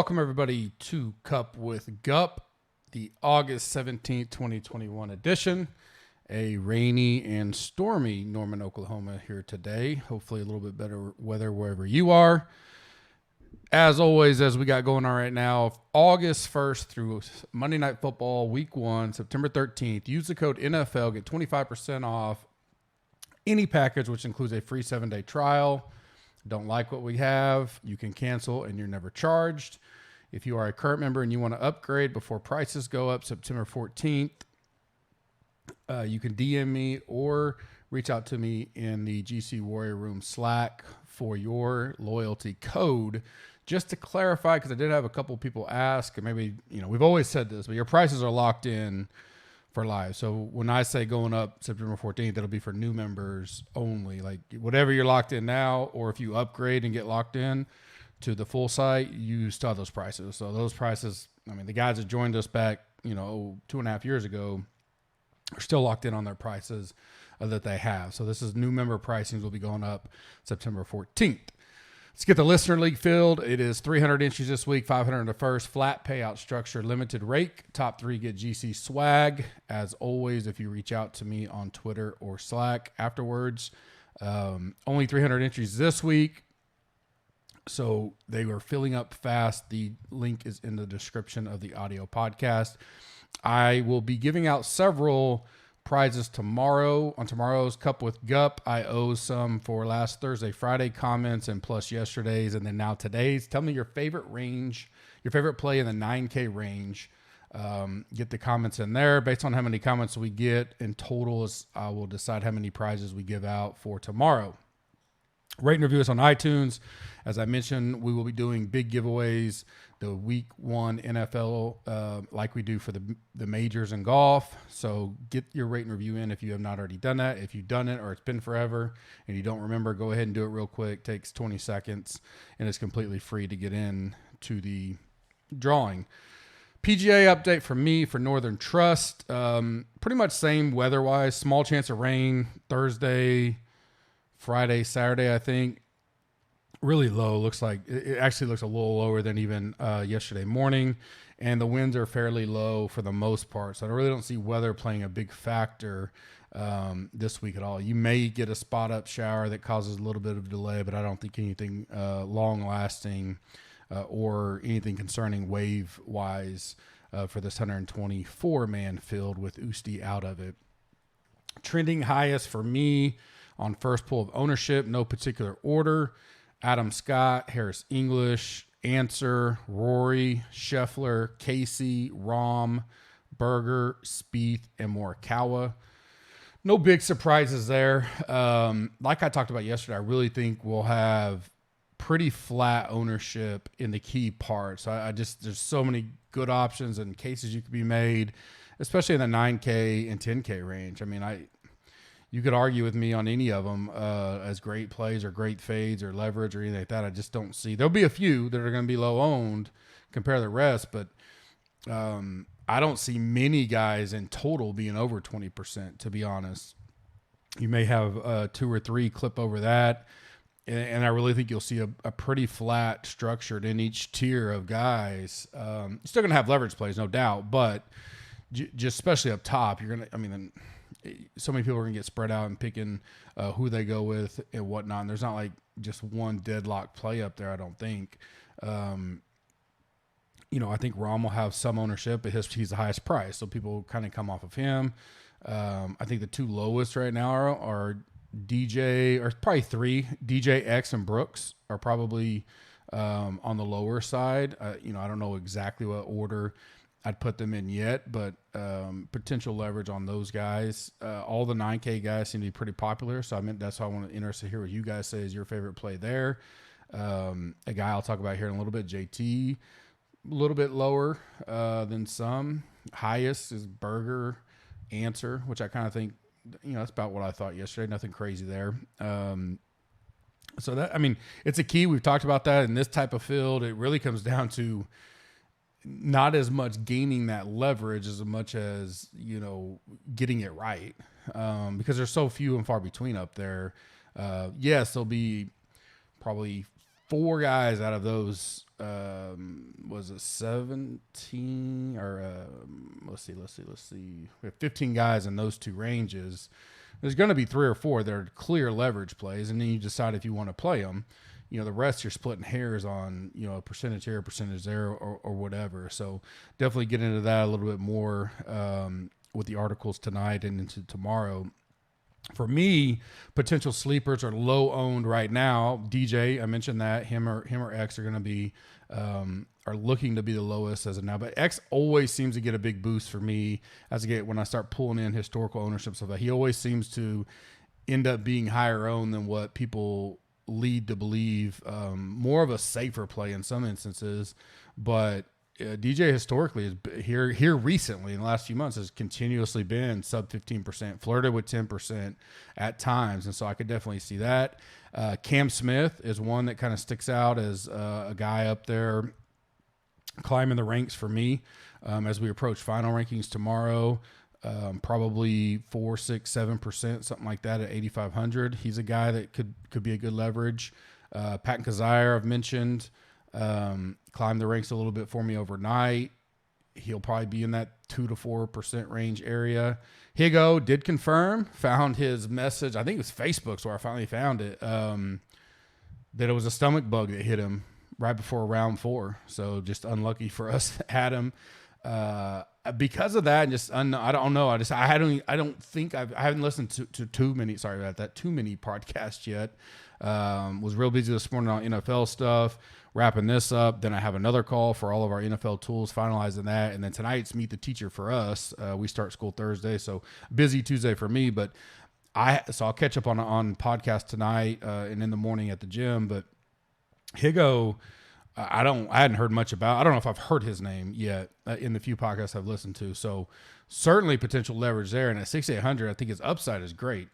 Welcome, everybody, to Cup with GUP, the August 17th, 2021 edition. A rainy and stormy Norman, Oklahoma here today. Hopefully a little bit better weather wherever you are. As always, as we got going on right now, August 1st through Monday Night Football, Week 1, September 13th, use the code NFL, get 25% off any package, which includes a free 7-day trial. Don't like what we have, you can cancel and you're never charged. If you are a current member and you want to upgrade before prices go up September 14th, you can DM me or reach out to me in the GC Warrior Room Slack for your loyalty code. Just to clarify, because I did have a couple people ask, and maybe, we've always said this, but your prices are locked in for live. So when I say going up September 14th, it'll be for new members only. Like whatever you're locked in now, or if you upgrade and get locked in to the full site, you still have those prices. So those prices, the guys that joined us back, 2.5 years ago are still locked in on their prices that they have. So this is new member pricings will be going up September 14th. Let's get the listener league filled. It is 300 entries this week, 500 in the first, flat payout structure, limited rake. Top 3 get GC swag. As always, if you reach out to me on Twitter or Slack afterwards, only 300 entries this week. So they were filling up fast. The link is in the description of the audio podcast. I will be giving out several prizes tomorrow. On tomorrow's Cup with GUP, I owe some for last Thursday, Friday comments, and plus yesterday's, and then now today's. Tell me your favorite range, your favorite play in the 9K range. Get the comments in there. Based on how many comments we get in total, I will decide how many prizes we give out for tomorrow. Rate and review us on iTunes. As I mentioned, we will be doing big giveaways, the week 1 NFL, like we do for the majors and golf. So get your rate and review in if you have not already done that. If you've done it or it's been forever and you don't remember, go ahead and do it real quick. Takes 20 seconds and it's completely free to get in to the drawing. PGA update from me for Northern Trust. Pretty much same weather-wise. Small chance of rain Thursday, Friday, Saturday, I think. Really low. Looks like it actually looks a little lower than even yesterday morning, and the winds are fairly low for the most part. So I really don't see weather playing a big factor this week at all. You may get a spot up shower that causes a little bit of delay, but I don't think anything long lasting or anything concerning wave wise for this 124 man field with Usti out of it. Trending highest for me on first pull of ownership, no particular order. Adam Scott, Harris English, Answer, Rory, Scheffler, Casey, Rahm, Berger, Spieth, and Morikawa. No big surprises there. Like I talked about yesterday, I really think we'll have pretty flat ownership in the key parts. There's so many good options and cases you could be made, especially in the 9K and 10K range. You could argue with me on any of them as great plays or great fades or leverage or anything like that. I just don't see. There'll be a few that are going to be low owned compared to the rest, but I don't see many guys in total being over 20%, to be honest. You may have 2 or 3 clip over that, and I really think you'll see a pretty flat structured in each tier of guys. You're still going to have leverage plays, no doubt, but just especially up top, you're going to, so many people are going to get spread out and picking who they go with and whatnot. And there's not like just one deadlock play up there, I don't think. I think Rahm will have some ownership, but he's the highest price. So people kind of come off of him. I think the 2 lowest right now are DJ, or probably 3. DJ, X, and Brooks are probably on the lower side. I don't know exactly what order I'd put them in yet, but potential leverage on those guys. All the 9K guys seem to be pretty popular, so that's why I want to interested to hear what you guys say is your favorite play there. A guy I'll talk about here in a little bit, JT, a little bit lower than some. Highest is Berger, Answer, which I kind of think, that's about what I thought yesterday. Nothing crazy there. So that, it's a key. We've talked about that in this type of field. It really comes down to not as much gaining that leverage as much as, getting it right. Because there's so few and far between up there. Yes, there'll be probably 4 guys out of those, was it 17 or let's see. We have 15 guys in those 2 ranges. There's going to be 3 or 4 that are clear leverage plays, and then you decide if you want to play them. The rest you're splitting hairs on, a percentage here, percentage there, or whatever. So definitely get into that a little bit more with the articles tonight and into tomorrow. For me, potential sleepers are low owned right now. DJ, I mentioned that him or X are going to be are looking to be the lowest as of now. But X always seems to get a big boost for me when I start pulling in historical ownership stuff. He always seems to end up being higher owned than what people lead to believe. More of a safer play in some instances, but DJ historically is here recently in the last few months has continuously been sub 15%, flirted with 10% at times. And so I could definitely see that. Cam Smith is one that kind of sticks out as a guy up there climbing the ranks for me as we approach final rankings tomorrow. Probably 4, 6, 7%, something like that at 8,500. He's a guy that could be a good leverage. Patton Kizzire, I've mentioned, climbed the ranks a little bit for me overnight. He'll probably be in that 2 to 4% range area. Higo did confirm, found his message. I think it was Facebook's where I finally found it, that it was a stomach bug that hit him right before round 4. So just unlucky for us that had him. Because of that, I don't know. I haven't listened to too many podcasts yet. Was real busy this morning on NFL stuff, wrapping this up. Then I have another call for all of our NFL tools, finalizing that. And then tonight's Meet the Teacher for us. We start school Thursday, so busy Tuesday for me. But I'll catch up on podcast tonight and in the morning at the gym. But Higo, I hadn't heard much about. I don't know if I've heard his name yet in the few podcasts I've listened to. So certainly potential leverage there. And at 6,800, I think his upside is great.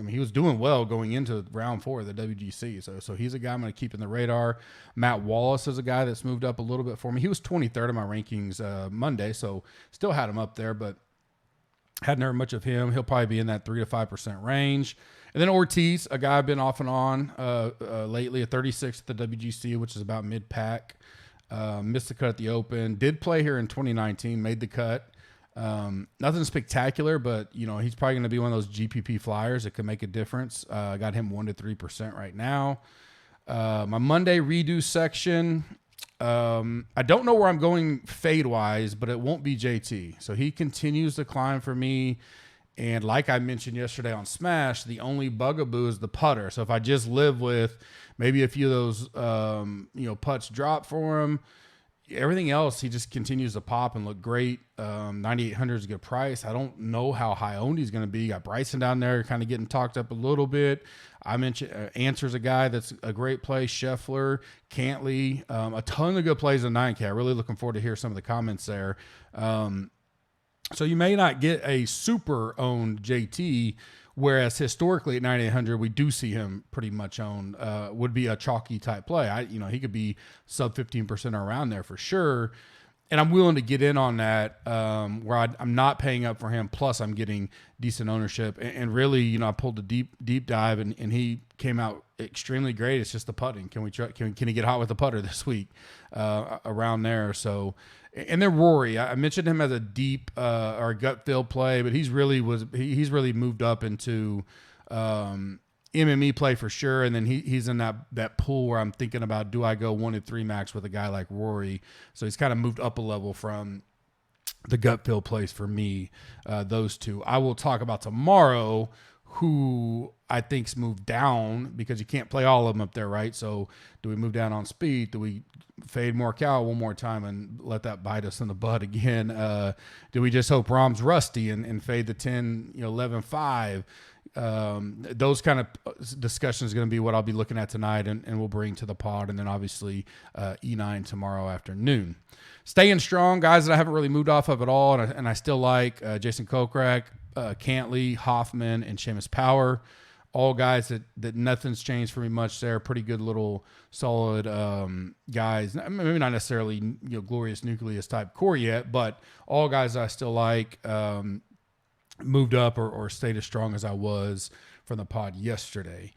He was doing well going into round 4 of the WGC. So he's a guy I'm going to keep in the radar. Matt Wallace is a guy that's moved up a little bit for me. He was 23rd in my rankings Monday, so still had him up there, but hadn't heard much of him. He'll probably be in that 3 to 5% range. And then Ortiz, a guy I've been off and on lately, a 36th at the WGC, which is about mid-pack. Missed the cut at the Open. Did play here in 2019, made the cut. Nothing spectacular, but, he's probably going to be one of those GPP flyers that could make a difference. I got him 1 to 3% right now. My Monday redo section, I don't know where I'm going fade-wise, but it won't be JT. So he continues to climb for me. And like I mentioned yesterday on Smash, the only bugaboo is the putter. So if I just live with maybe a few of those, putts drop for him, everything else, he just continues to pop and look great. 9,800 is a good price. I don't know how high owned he's going to be. Got Bryson down there kind of getting talked up a little bit. I mentioned Answer's a guy that's a great play. Scheffler, Cantley, a ton of good plays in 9K. Really looking forward to hear some of the comments there. So you may not get a super owned JT, whereas historically at 9,800, we do see him pretty much owned, would be a chalky type play. He could be sub 15% around there for sure. And I'm willing to get in on that where I'm not paying up for him. Plus I'm getting decent ownership and really, I pulled a deep dive and he came out extremely great. It's just the putting. Can he get hot with the putter this week around there? So, and then Rory, I mentioned him as a deep or gut feel play, but he's really moved up into MME play for sure. And then he's in that pool where I'm thinking about, do I go 1 to 3 max with a guy like Rory? So he's kind of moved up a level from the gut feel plays for me, those two. I will talk about tomorrow who I think's moved down because you can't play all of them up there, right? So do we move down on speed? Do we fade Morikawa one more time and let that bite us in the butt again? Do we just hope Rahm's rusty and fade the 10, 11, 5? Those kind of discussions is going to be what I'll be looking at tonight and we'll bring to the pod. And then obviously E9 tomorrow afternoon. Staying strong, guys that I haven't really moved off of at all. And I still like Jason Kokrak, Cantley, Hoffman, and Seamus Power. All guys that nothing's changed for me much there. Pretty good little solid guys. Maybe not necessarily glorious nucleus type core yet, but all guys I still like. Moved up or stayed as strong as I was from the pod yesterday.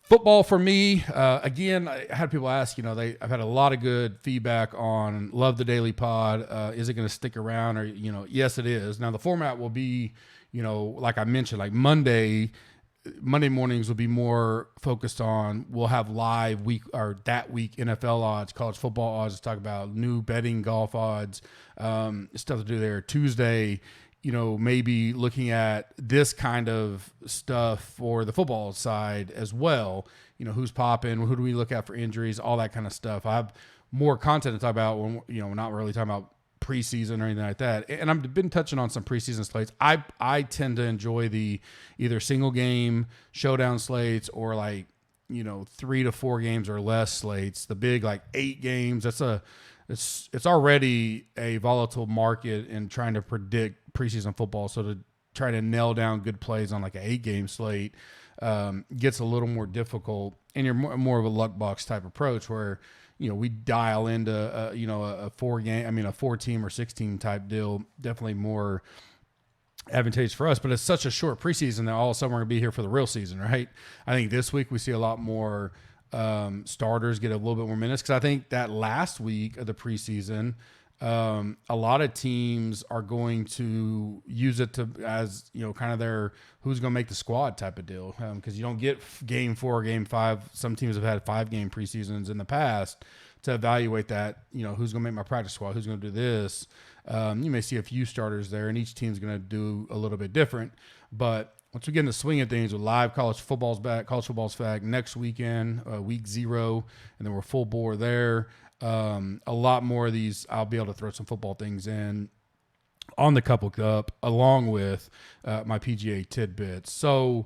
Football for me, again, I had people ask, I've had a lot of good feedback on love the daily pod. Is it going to stick around or, yes, it is. Now the format will be, like I mentioned, like Monday mornings will be more focused on, we'll have live week or that week NFL odds, college football odds to talk about, new betting golf odds, stuff to do there. Tuesday, maybe looking at this kind of stuff for the football side as well. Who's popping, who do we look at for injuries, all that kind of stuff. I have more content to talk about when, we're not really talking about preseason or anything like that. And I've been touching on some preseason slates. I tend to enjoy the either single game showdown slates or 3 to 4 games or less slates. The big 8 games, it's already a volatile market in trying to predict preseason football. So to try to nail down good plays on an 8-game slate gets a little more difficult, and you're more of a luck box type approach where we dial into a 4-team or 6-team type deal. Definitely more advantageous for us, but it's such a short preseason that all of a sudden we're going to be here for the real season, right? I think this week we see a lot more starters get a little bit more minutes, because I think that last week of the preseason, a lot of teams are going to use it as kind of their who's going to make the squad type of deal, because you don't get game 4, game 5. Some teams have had 5-game preseasons in the past to evaluate that, who's going to make my practice squad, who's going to do this. You may see a few starters there, and each team's going to do a little bit different. But once we get in the swing of things with live college football's back, college football's back next weekend, week 0, and then we're full bore there. A lot more of these, I'll be able to throw some football things in on the Couple Cup along with my PGA tidbits. So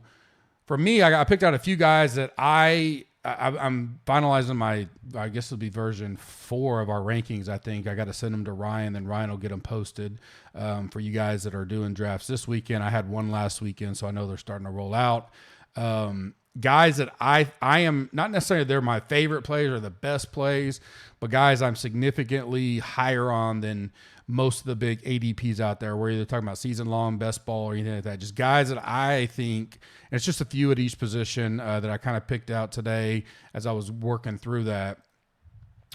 for me, I picked out a few guys that I'm finalizing my, I guess it'll be version 4 of our rankings. I think I got to send them to Ryan, then Ryan will get them posted for you guys that are doing drafts this weekend. I had one last weekend, so I know they're starting to roll out. Guys that I am not necessarily they're my favorite plays or the best plays, but guys I'm significantly higher on than most of the big ADPs out there, where you're talking about season-long best ball or anything like that. Just guys that I think, and it's just a few at each position that I kind of picked out today as I was working through that.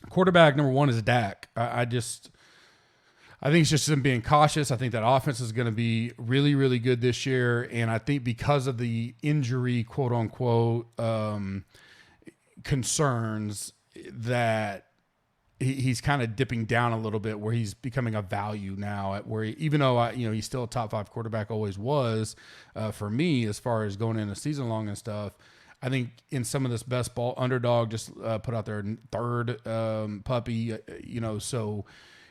Quarterback number 1 is Dak. I think it's just them being cautious. I think that offense is going to be really, really good this year. And I think because of the injury, quote unquote, concerns, that he's kind of dipping down a little bit, where he's becoming a value now at where even though he's still a top 5 quarterback, always was for me, as far as going in a season long and stuff. I think in some of this best ball, Underdog just put out their 3rd puppy, so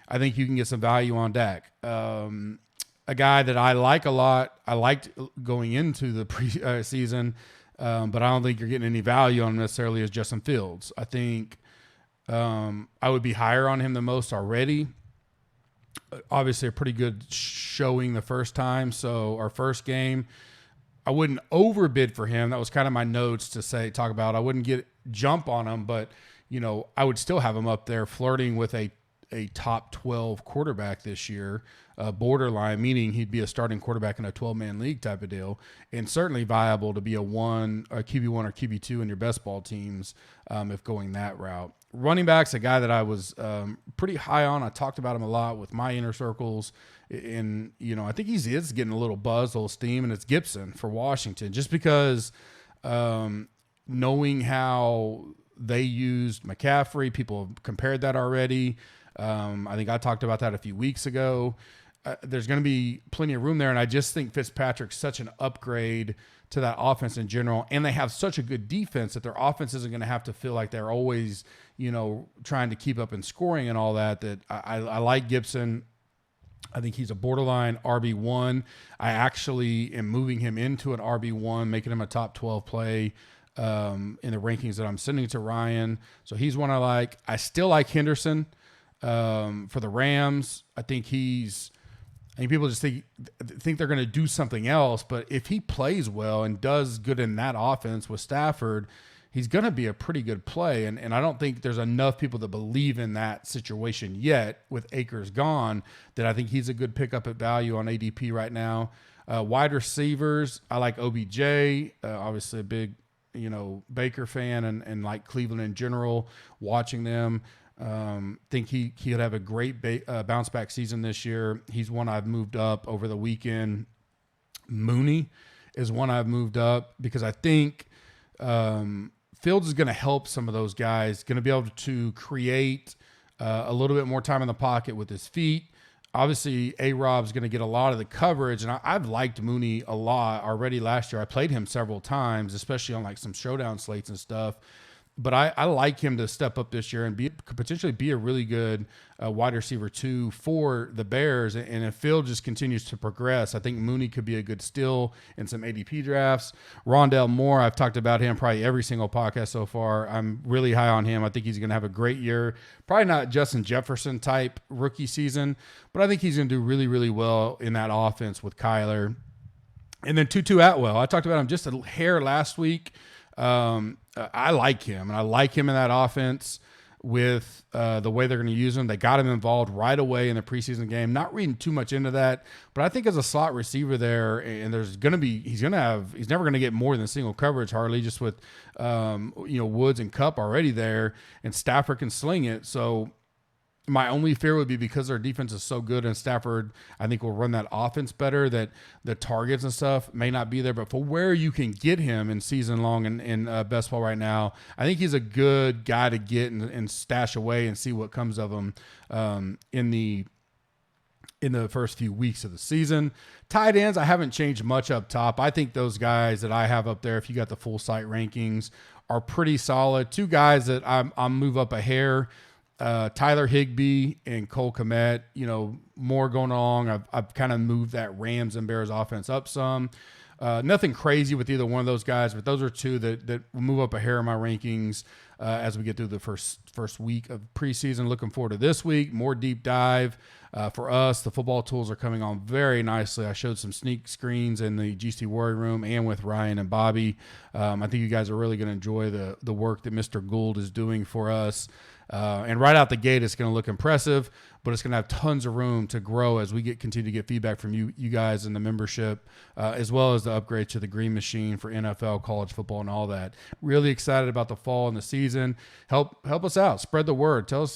I think you can get some value on Dak. A guy that I like a lot, I liked going into the preseason, but I don't think you're getting any value on him necessarily, is Justin Fields. I think I would be higher on him than most already. Obviously a pretty good showing the first time. So our first game, I wouldn't overbid for him. That was kind of my notes to talk about. I wouldn't jump on him, but I would still have him up there flirting with a top 12 quarterback this year, borderline, meaning he'd be a starting quarterback in a 12-man league type of deal, and certainly viable to be a QB1 or QB2 in your best ball teams if going that route. Running back's a guy that I was pretty high on. I talked about him a lot with my inner circles, and I think he is getting a little buzz, a little steam, and it's Gibson for Washington, just because knowing how they used McCaffrey, people have compared that already. I think I talked about that a few weeks ago. There's going to be plenty of room there, and I just think Fitzpatrick's such an upgrade to that offense in general, and they have such a good defense that their offense isn't going to have to feel like they're always, trying to keep up in scoring and all that. That I like Gibson. I think he's a borderline RB1. I actually am moving him into an RB1, making him a top 12 play in the rankings that I'm sending to Ryan. So he's one I like. I still like Henderson. For the Rams, I think people just think they're going to do something else, but if he plays well and does good in that offense with Stafford, he's going to be a pretty good play. And I don't think there's enough people that believe in that situation yet with Akers gone, that I think he's a good pickup at value on ADP right now. Wide receivers, I like OBJ, obviously a big Baker fan and like Cleveland in general, watching them. Think he'll have a great bounce back season this year. He's one I've moved up over the weekend. Mooney is one I've moved up because I think Fields is going to help some of those guys, going to be able to create a little bit more time in the pocket with his feet. Obviously, A-Rob's going to get a lot of the coverage, and I've liked Mooney a lot already last year. I played him several times, especially on like some showdown slates and stuff. But I like him to step up this year and potentially be a really good wide receiver too for the Bears. And if Field just continues to progress, I think Mooney could be a good steal in some ADP drafts. Rondell Moore, I've talked about him probably every single podcast so far. I'm really high on him. I think he's going to have a great year. Probably not Justin Jefferson type rookie season, but I think he's going to do really, really well in that offense with Kyler. And then Tutu Atwell, I talked about him just a hair last week. I like him, and I like him in that offense with the way they're going to use him. They got him involved right away in the preseason game. Not reading too much into that, but I think as a slot receiver there, and he's never going to get more than single coverage hardly, just with Woods and Kupp already there, and Stafford can sling it. So my only fear would be because their defense is so good and Stafford, I think, will run that offense better, that the targets and stuff may not be there. But for where you can get him in season long and in best ball right now, I think he's a good guy to get and stash away and see what comes of him in the first few weeks of the season. Tight ends, I haven't changed much up top. I think those guys that I have up there, if you got the full site rankings, are pretty solid. Two guys that I'll move up a hair. Tyler Higbee and Cole Kmet, more going along. I've kind of moved that Rams and Bears offense up some. Nothing crazy with either one of those guys, but those are two that will move up a hair in my rankings as we get through the first week of preseason. Looking forward to this week, more deep dive for us. The football tools are coming on very nicely. I showed some sneak screens in the GC Worry Room and with Ryan and Bobby. I think you guys are really going to enjoy the work that Mr. Gould is doing for us. And right out the gate, it's going to look impressive, but it's going to have tons of room to grow as we continue to get feedback from you guys in the membership, as well as the upgrade to the Green Machine for NFL, college football, and all that. Really excited about the fall and the season. Help us out. Spread the word. Tell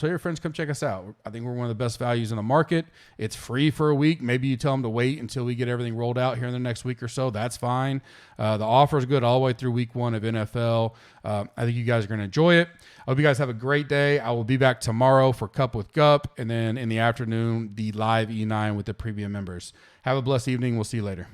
your friends, come check us out. I think we're one of the best values in the market. It's free for a week. Maybe you tell them to wait until we get everything rolled out here in the next week or so. That's fine. The offer is good all the way through week 1 of NFL. I think you guys are going to enjoy it. I hope you guys have a great day. I will be back tomorrow for Cup with GUP, and then in the afternoon, the live E9 with the premium members. Have a blessed evening. We'll see you later.